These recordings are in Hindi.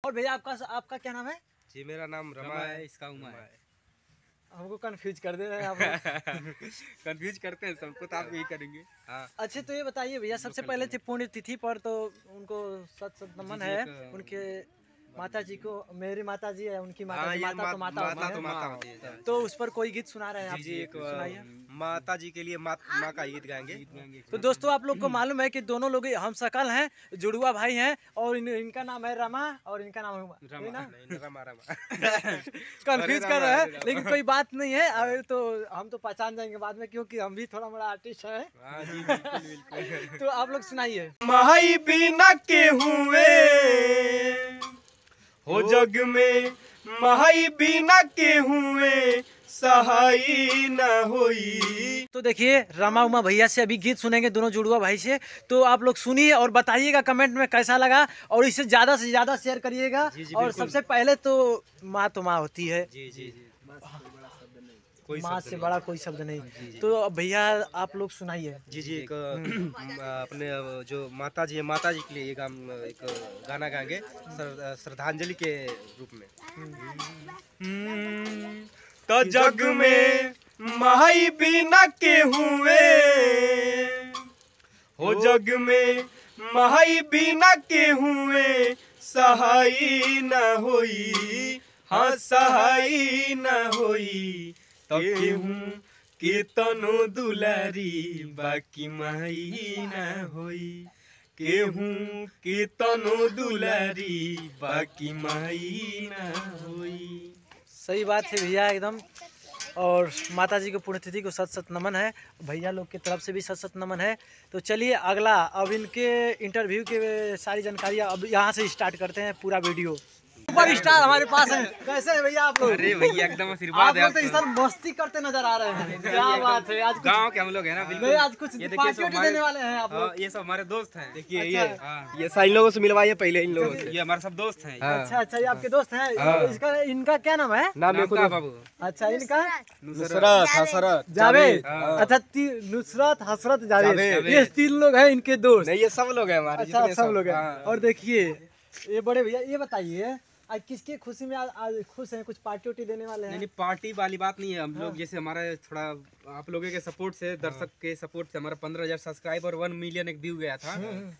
और भैया आपका क्या नाम है? जी मेरा नाम रमा है, इसका उमा है। हमको कंफ्यूज कर दे रहे हैं आप। कंफ्यूज करते हैं सबको, तो आप यही करेंगे। हाँ। अच्छा तो ये बताइए भैया, सबसे पहले थे पुण्यतिथि पर, तो उनको सत नमन है उनके माता जी को। मेरी माता जी है, उनकी माता जी, माता तो माता होती है। तो उस पर कोई गीत सुना रहे हैं आप? जी एक माता जी के लिए माँ का गीत गाएंगे। तो दोस्तों आप लोग को मालूम है कि दोनों लोग हम शकल हैं, जुड़वा भाई हैं, और इनका नाम है रमा और इनका नाम है रमा। कंफ्यूज कर रहे हैं, लेकिन कोई बात नहीं है। अगर तो हम तो पहचान जाएंगे बाद में, क्योंकि हम भी थोड़ा बड़ा आर्टिस्ट है। तो आप लोग सुनाइए। माई बिना के हुए हो जग में, माई बिना के हुए सहाय न होई। तो देखिए रमा उमा भैया से अभी गीत सुनेंगे, दोनों जुड़वा भाई से। तो आप लोग सुनिए और बताइएगा कमेंट में कैसा लगा, और इसे ज्यादा से ज्यादा शेयर करिएगा। और सबसे पहले तो माँ होती है। माँ से बड़ा कोई शब्द नहीं। तो अब भैया आप लोग सुनाइए। जी एक अपने जो माता जी है, माता जी के लिए एक गाना गाएंगे श्रद्धांजलि के रूप में। तो जग में माई बिना के हुए हो, जग में माई बिना के हुए सहाय न होई। हाँ सहाय न होई। तो केहूँ के तनो दुलारी बाकी माई न होई। केहूँ के तनो दुलारी बाकी माई न होई। सही बात है भैया एकदम। और माता जी को पुण्यतिथि को सत नमन है, भैया लोग की तरफ से भी सत नमन है। तो चलिए अगला, अब इनके इंटरव्यू के सारी जानकारियाँ अब यहाँ से स्टार्ट करते हैं। पूरा वीडियो सुपर स्टार हमारे पास है। कैसे हैं भैया आप लोग? अरे भैया एकदम आशीर्वाद है। आप लोग तो इस साल मस्ती करते नजर आ रहे हैं। क्या बात है, आज गांव के हम लोग हैं ना, बिल्कुल। आज कुछ पार्टी देने वाले हैं आप लोग? ये सब हमारे दोस्त हैं। देखिए ये साइन लोगों से मिलवाइए पहले इन लोगों से। ये हमारे सब दोस्त हैं। अच्छा ये आपके दोस्त हैं। इनका क्या नाम है? नाम है बाबू। अच्छा इनका नुसरत हसरत जावेद। अच्छा नुसरत हसरत जावेद, ये 3 लोग हैं इनके दोस्त। नहीं ये सब लोग हैं हमारे। अच्छा सब लोग हैं। और देखिए ये बड़े भैया, ये बताइए आज किसके खुशी में आज खुश हैं? कुछ पार्टी उर्टी देने वाले हैं? नहीं पार्टी वाली बात नहीं है। हम लोग जैसे हमारा थोड़ा आप लोगों के सपोर्ट से, दर्शक के सपोर्ट से हमारा 15,000 सब्सक्राइबर 1 मिलियन एक व्यू गया था।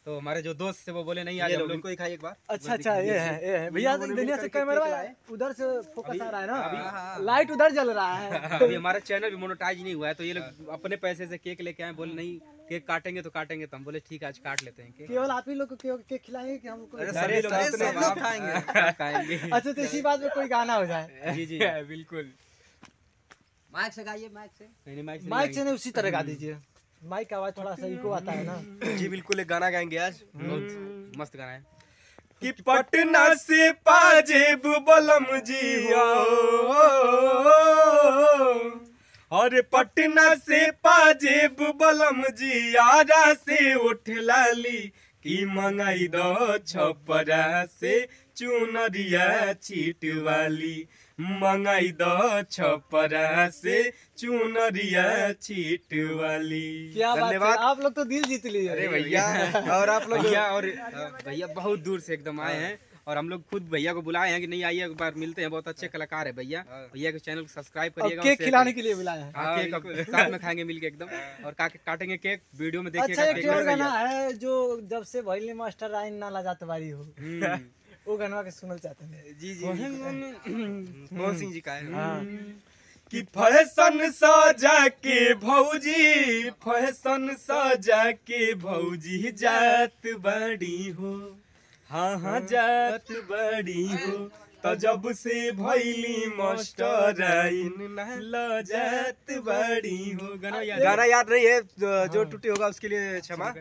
तो हमारे जो दोस्त थे वो बोले नहीं आज हम लोग को दिखाइए एक बार। अच्छा ये है भैया, दुनिया से कैमरा उधर से फोकस आ रहा है ना, लाइट उधर जल रहा है। अभी हमारा चैनल भी मोनेटाइज नहीं हुआ है, तो ये लोग अपने पैसे से केक लेके आए। बोले नहीं केक काटेंगे तो काटेंगे, तो हम बोले ठीक है आज काट लेते हैं। केवल आप ही लोग को केक खिलाएंगे कि हमको? खाएंगे। अच्छा तो इसी बात में कोई गाना हो जाए। जी बिल्कुल। माइक से गाइए। माइक से नहीं, उसी तरह गा दीजिए। माइक का आवाज थोड़ा सा इको आता है ना। जी बिल्कुल, एक गाना गाएंगे आज, बहुत मस्त गाना है। कि पटना से पाजेब बलम जी और पटना से पाजेब बलम जी, आरा से उठ लाली की मंगाई दो छपरा से चुनरिया छीट वाली। मंगाई दो छपरा से चुनरिया छीट वाली। क्या धन्यवाद, आप लोग तो दिल जीत लिए। अरे भैया और आप लोग भैया बहुत दूर से एकदम आए हैं, और हम लोग खुद भैया को बुलाए हैं कि नहीं आइए एक बार मिलते हैं। बहुत अच्छे कलाकार है भैया। भैया के चैनल को सब्सक्राइब करिएगा। केक खिलाने के लिए बुलाए हैं। केक साथ में खाएंगे मिलके एकदम, और काटेंगे केक, वीडियो में देखिएगा। अच्छा एक और गाना है जो जब से भैली मास्टर आइन ना लाजात बारी हो, वो गाना के सुनना चाहते हैं। जी मोहन सिंह जी का है कि फैशन सजा के भौजी, फैशन सजा के भौजी जात बड़ी हो। हाँ जात बड़ी हो। तो जब से भैली मास्टर आइन जात बड़ी हो। गाना याद नहीं है, जो टूटी होगा उसके लिए क्षमा।